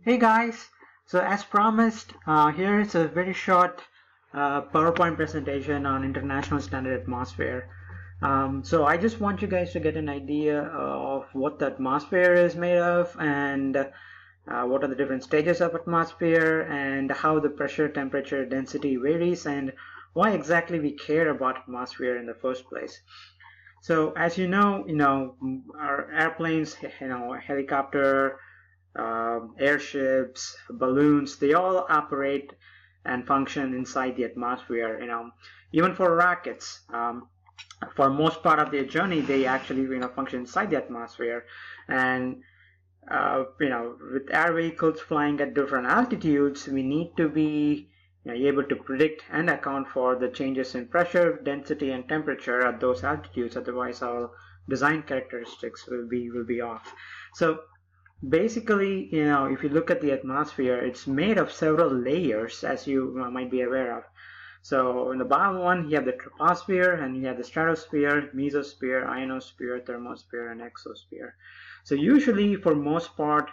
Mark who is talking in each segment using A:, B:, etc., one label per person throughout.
A: Hey guys, so as promised, here is a very short PowerPoint presentation on International Standard Atmosphere. So I just want you guys to get an idea of what the atmosphere is made of and what are the different stages of atmosphere and how the pressure, temperature, density varies and why exactly we care about atmosphere in the first place. So as our airplanes, helicopter, airships, balloons, they all operate and function inside the atmosphere. Even for rockets, for most part of their journey, they actually function inside the atmosphere. And with air vehicles flying at different altitudes, we need to be able to predict and account for the changes in pressure, density, and temperature at those altitudes. Otherwise, our design characteristics will be off. So basically, if you look at the atmosphere, it's made of several layers, as you might be aware of. So in the bottom one, you have the troposphere, and you have the stratosphere, mesosphere, ionosphere, thermosphere, and exosphere. So usually, for most part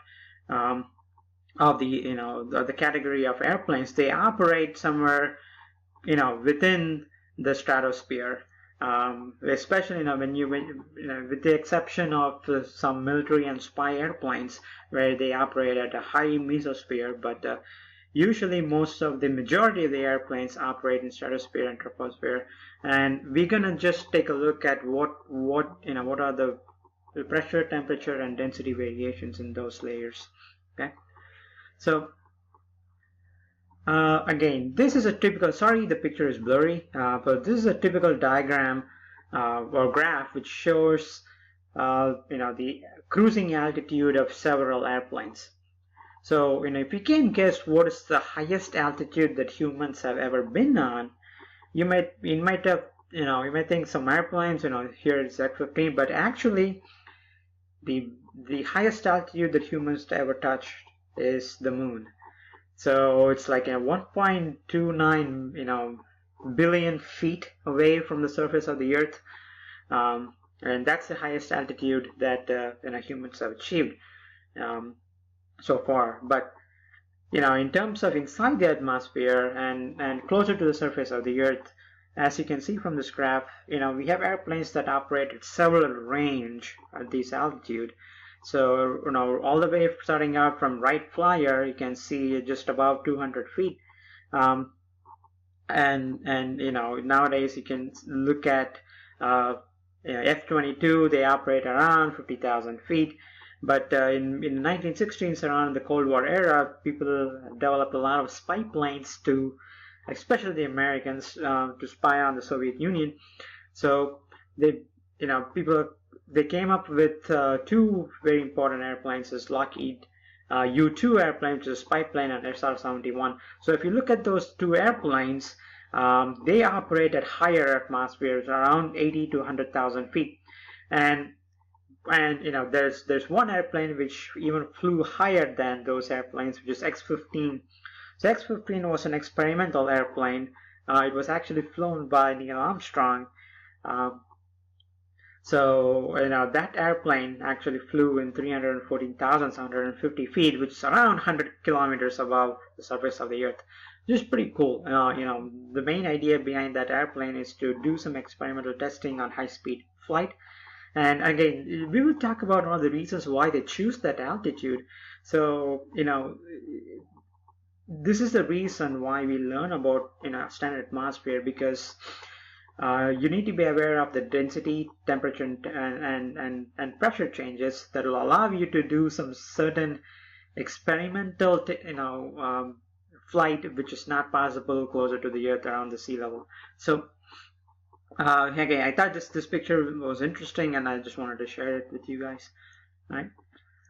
A: of the category of airplanes, they operate somewhere within the stratosphere. Especially with the exception of some military and spy airplanes where they operate at a high mesosphere, but usually most of the majority of the airplanes operate in stratosphere and troposphere. And we're gonna just take a look at what are the pressure, temperature, and density variations in those layers. Okay, so again, this is a typical, sorry the picture is blurry, but this is a typical diagram or graph which shows the cruising altitude of several airplanes. So if you can guess what is the highest altitude that humans have ever been on, you might think some airplanes, here it's at 15, but actually the highest altitude that humans ever touched is the moon. So it's like a 1.29 billion feet away from the surface of the Earth, and that's the highest altitude that humans have achieved so far. But in terms of inside the atmosphere and closer to the surface of the Earth, as you can see from this graph, we have airplanes that operate at several range at this altitude. So, all the way starting out from Wright Flyer, you can see just above 200 feet. And nowadays you can look at F-22, they operate around 50,000 feet. But in the 1960s, around the Cold War era, people developed a lot of spy planes especially the Americans, to spy on the Soviet Union. So they came up with two very important airplanes, as Lockheed U-2 airplane, which is a spy plane, and SR-71. So if you look at those two airplanes, they operate at higher atmospheres, around 80 to 100,000 feet. And there's one airplane which even flew higher than those airplanes, which is X-15. So X-15 was an experimental airplane. It was actually flown by Neil Armstrong. So that airplane actually flew in 314,750 feet, which is around 100 kilometers above the surface of the Earth, which is pretty cool. The main idea behind that airplane is to do some experimental testing on high-speed flight. And again, we will talk about one of the reasons why they choose that altitude. So this is the reason why we learn about standard atmosphere, because you need to be aware of the density, temperature, and pressure changes that will allow you to do some certain experimental flight which is not possible closer to the Earth around the sea level. So again, I thought this picture was interesting, and I just wanted to share it with you guys. Right.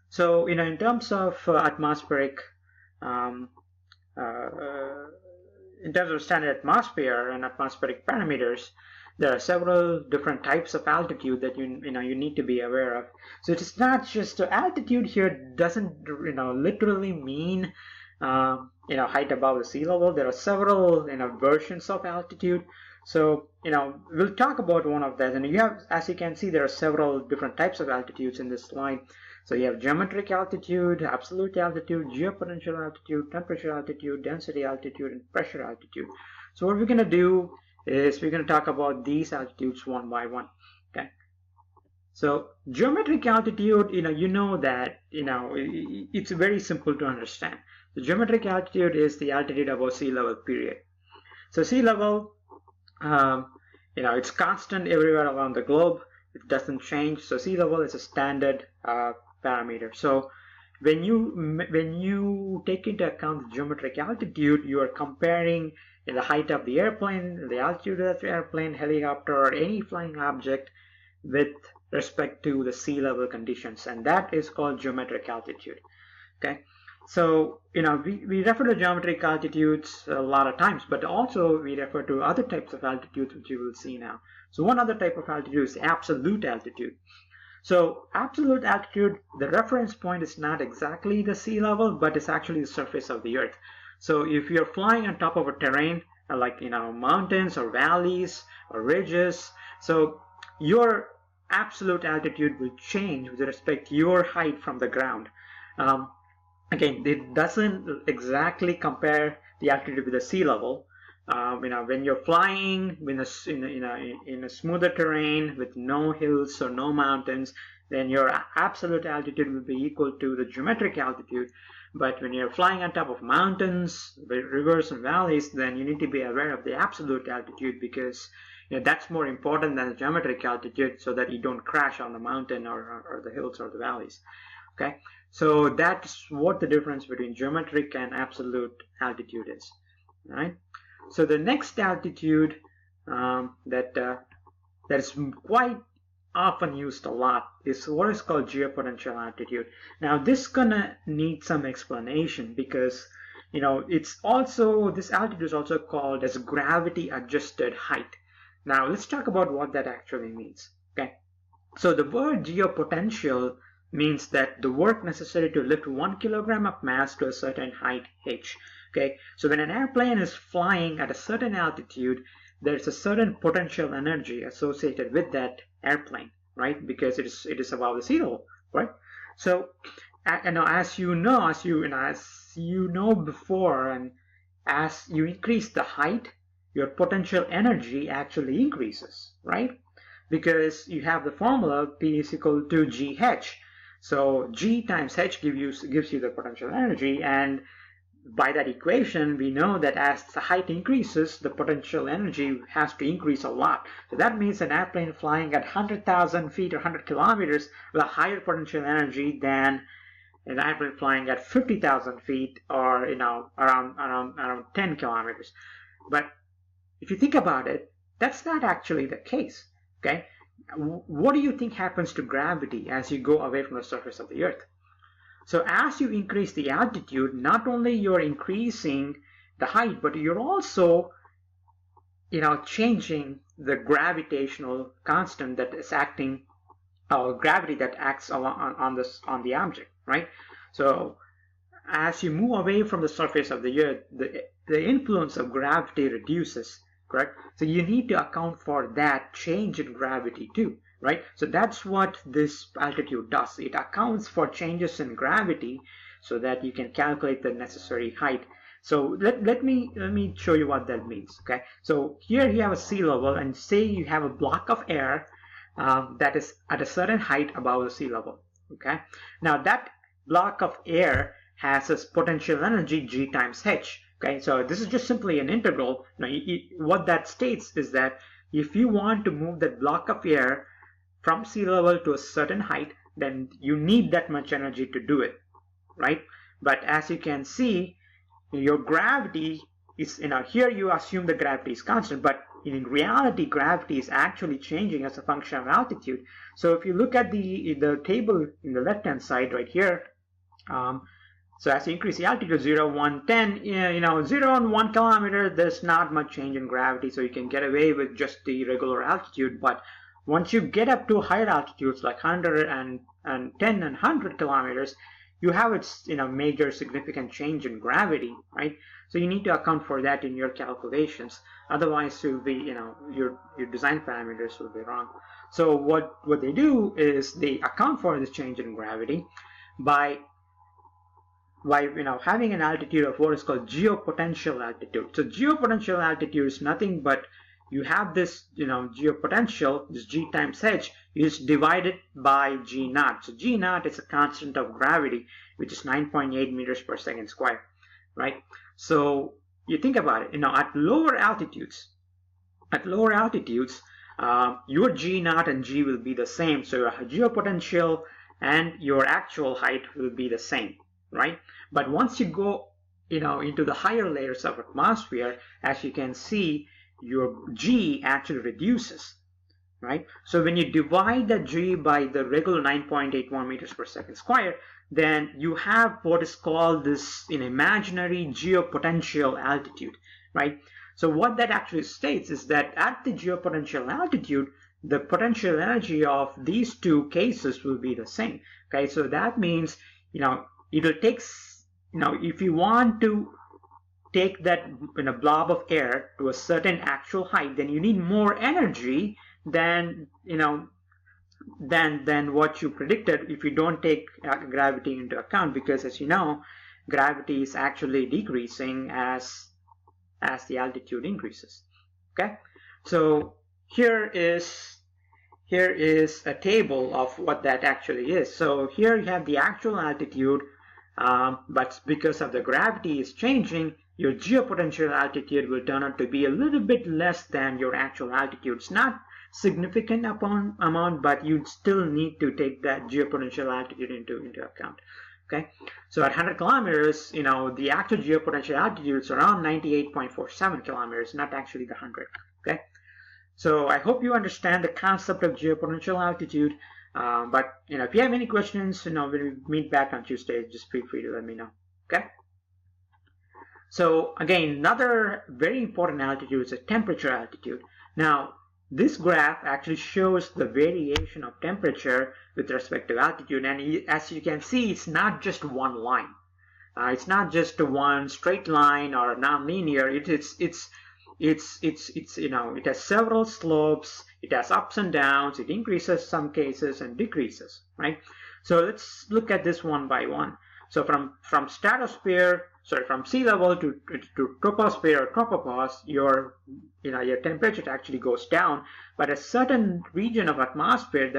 A: So in terms of atmospheric in terms of standard atmosphere and atmospheric parameters, there are several different types of altitude that you need to be aware of. So it's not just altitude here doesn't literally mean height above the sea level. There are several versions of altitude. So we'll talk about one of that. And you have, as you can see, there are several different types of altitudes in this slide. So you have geometric altitude, absolute altitude, geopotential altitude, temperature altitude, density altitude, and pressure altitude. So what we're going to do is we're going to talk about these altitudes one by one. Okay. So geometric altitude, you know that, it's very simple to understand. The geometric altitude is the altitude above sea level, period. So sea level, it's constant everywhere around the globe. It doesn't change. So sea level is a standard parameter. So when you take into account the geometric altitude, you are comparing the height of the airplane, the altitude of the airplane, helicopter, or any flying object with respect to the sea level conditions, and that is called geometric altitude. Okay. So, we refer to geometric altitudes a lot of times, but also we refer to other types of altitudes, which you will see now. So one other type of altitude is absolute altitude. So absolute altitude, the reference point is not exactly the sea level, but it's actually the surface of the earth. So if you're flying on top of a terrain, like, mountains or valleys or ridges, so your absolute altitude will change with respect to your height from the ground. Again, it doesn't exactly compare the altitude with the sea level. When you're flying in a smoother terrain with no hills or no mountains, then your absolute altitude will be equal to the geometric altitude. But when you're flying on top of mountains, rivers, and valleys, then you need to be aware of the absolute altitude, because that's more important than the geometric altitude, so that you don't crash on the mountain or the hills or the valleys. Okay, so that's what the difference between geometric and absolute altitude is. All right. So the next altitude that is quite often used a lot is what is called geopotential altitude. Now this is gonna need some explanation, because this altitude is also called as gravity adjusted height. Now let's talk about what that actually means. Okay, so the word geopotential means that the work necessary to lift 1 kilogram of mass to a certain height h. Okay, so when an airplane is flying at a certain altitude, there's a certain potential energy associated with that airplane, right? Because it is above the sea level, right? So, as you know before, and as you increase the height, your potential energy actually increases, right? Because you have the formula P is equal to GH. So G times H gives you the potential energy, and by that equation, we know that as the height increases, the potential energy has to increase a lot. So that means an airplane flying at 100,000 feet or 100 kilometers will have higher potential energy than an airplane flying at 50,000 feet or around 10 kilometers. But if you think about it, that's not actually the case. Okay, what do you think happens to gravity as you go away from the surface of the earth? So as you increase the altitude, not only you're increasing the height, but you're also, changing the gravitational constant that is acting, or gravity that acts on the object, right? So as you move away from the surface of the earth, the influence of gravity reduces, correct? So you need to account for that change in gravity too. Right? So that's what this altitude does. It accounts for changes in gravity so that you can calculate the necessary height. So let me show you what that means. Okay. So here you have a sea level, and say you have a block of air that is at a certain height above the sea level. Okay. Now that block of air has a potential energy G times H. Okay. So this is just simply an integral. What that states is that if you want to move that block of air from sea level to a certain height, then you need that much energy to do it, right? But as you can see, your gravity is, here you assume the gravity is constant, but in reality, gravity is actually changing as a function of altitude. So if you look at the table in the left-hand side right here, so as you increase the altitude 0, 1, 10, 0 and 1 kilometer, there's not much change in gravity, so you can get away with just the regular altitude. But once you get up to higher altitudes like 100 and 10 and 100 kilometers, you have its major significant change in gravity, right? So you need to account for that in your calculations. Otherwise, you'll be your design parameters will be wrong. So what they do is they account for this change in gravity by having an altitude of what is called geopotential altitude. So geopotential altitude is nothing but you have this geopotential, this g times h, is divided by g naught. So g naught is a constant of gravity, which is 9.8 meters per second square, right? So you think about it, at lower altitudes, your g naught and g will be the same. So your geopotential and your actual height will be the same, right? But once you go into the higher layers of atmosphere, as you can see, your g actually reduces, right? So when you divide the g by the regular 9.81 meters per second square, then you have what is called this imaginary geopotential altitude, right? So what that actually states is that at the geopotential altitude, the potential energy of these two cases will be the same. Okay, so that means it will take, if you want to take that blob of air to a certain actual height, then you need more energy than than what you predicted if you don't take gravity into account, because as you know, gravity is actually decreasing as the altitude increases. Okay, so here is a table of what that actually is. So here you have the actual altitude, but because of the gravity is changing, your geopotential altitude will turn out to be a little bit less than your actual altitude. It's not significant amount, but you still need to take that geopotential altitude into account. Okay, so at 100 kilometers, the actual geopotential altitude is around 98.47 kilometers, not actually the 100. Okay, so I hope you understand the concept of geopotential altitude. But if you have any questions, when we meet back on Tuesday, just feel free to let me know. Okay. So again, another very important altitude is a temperature altitude. Now, this graph actually shows the variation of temperature with respect to altitude, and as you can see, it's not just one line. It's not just one straight line or non-linear. It has several slopes. It has ups and downs. It increases some cases and decreases, right? So let's look at this one by one. So from sea level to troposphere or tropopause, your temperature actually goes down. But a certain region of atmosphere,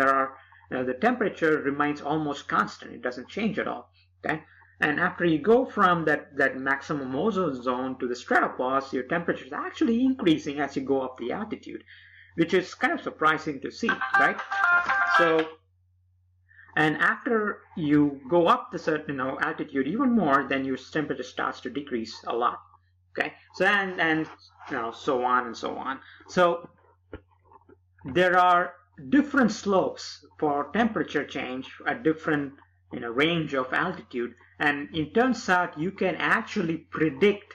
A: the temperature remains almost constant. It doesn't change at all. Okay, and after you go from that maximum ozone zone to the stratopause, your temperature is actually increasing as you go up the altitude, which is kind of surprising to see, right? So, and after you go up the certain altitude even more, then your temperature starts to decrease a lot. Okay, so and so on and so on. So there are different slopes for temperature change at different range of altitude, and it turns out you can actually predict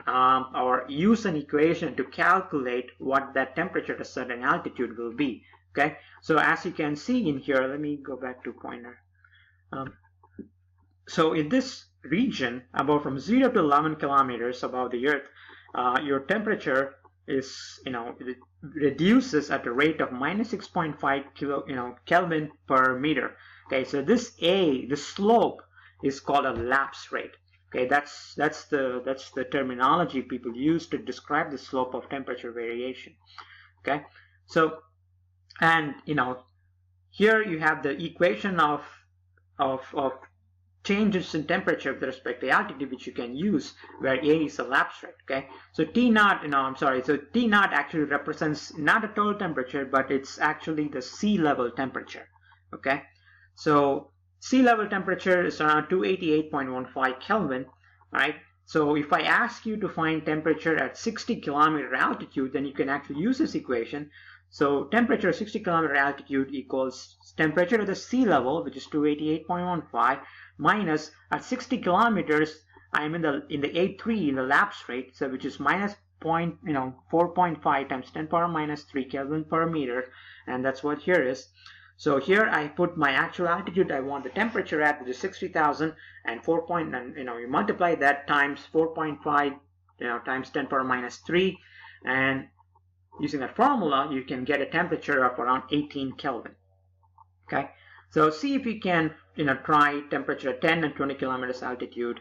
A: or use an equation to calculate what that temperature at a certain altitude will be. Okay, so as you can see in here, let me go back to pointer. So in this region, about from 0 to 11 kilometers above the Earth, your temperature is it reduces at a rate of minus 6.5 Kelvin per meter. Okay, so this slope is called a lapse rate. Okay, that's the terminology people use to describe the slope of temperature variation. Okay, so and here you have the equation of changes in temperature with respect to altitude, which you can use, where A is a lapse rate. Okay, so T naught, so T naught actually represents not a total temperature, but it's actually the sea level temperature. Okay, so sea level temperature is around 288.15 Kelvin, right? So if I ask you to find temperature at 60 kilometer altitude, then you can actually use this equation. So temperature at 60 kilometer altitude equals temperature at the sea level, which is 288.15, minus at 60 kilometers, I'm in the A3 in the lapse rate, so which is minus 4.5 times 10 power minus 3 Kelvin per meter, and that's what here is. So here I put my actual altitude I want the temperature at, which is 60,000, and 4 point, and you multiply that times 4.5, times 10 power minus 3, and using that formula you can get a temperature of around 18 Kelvin. Okay, so see if you can try temperature at 10 and 20 kilometers altitude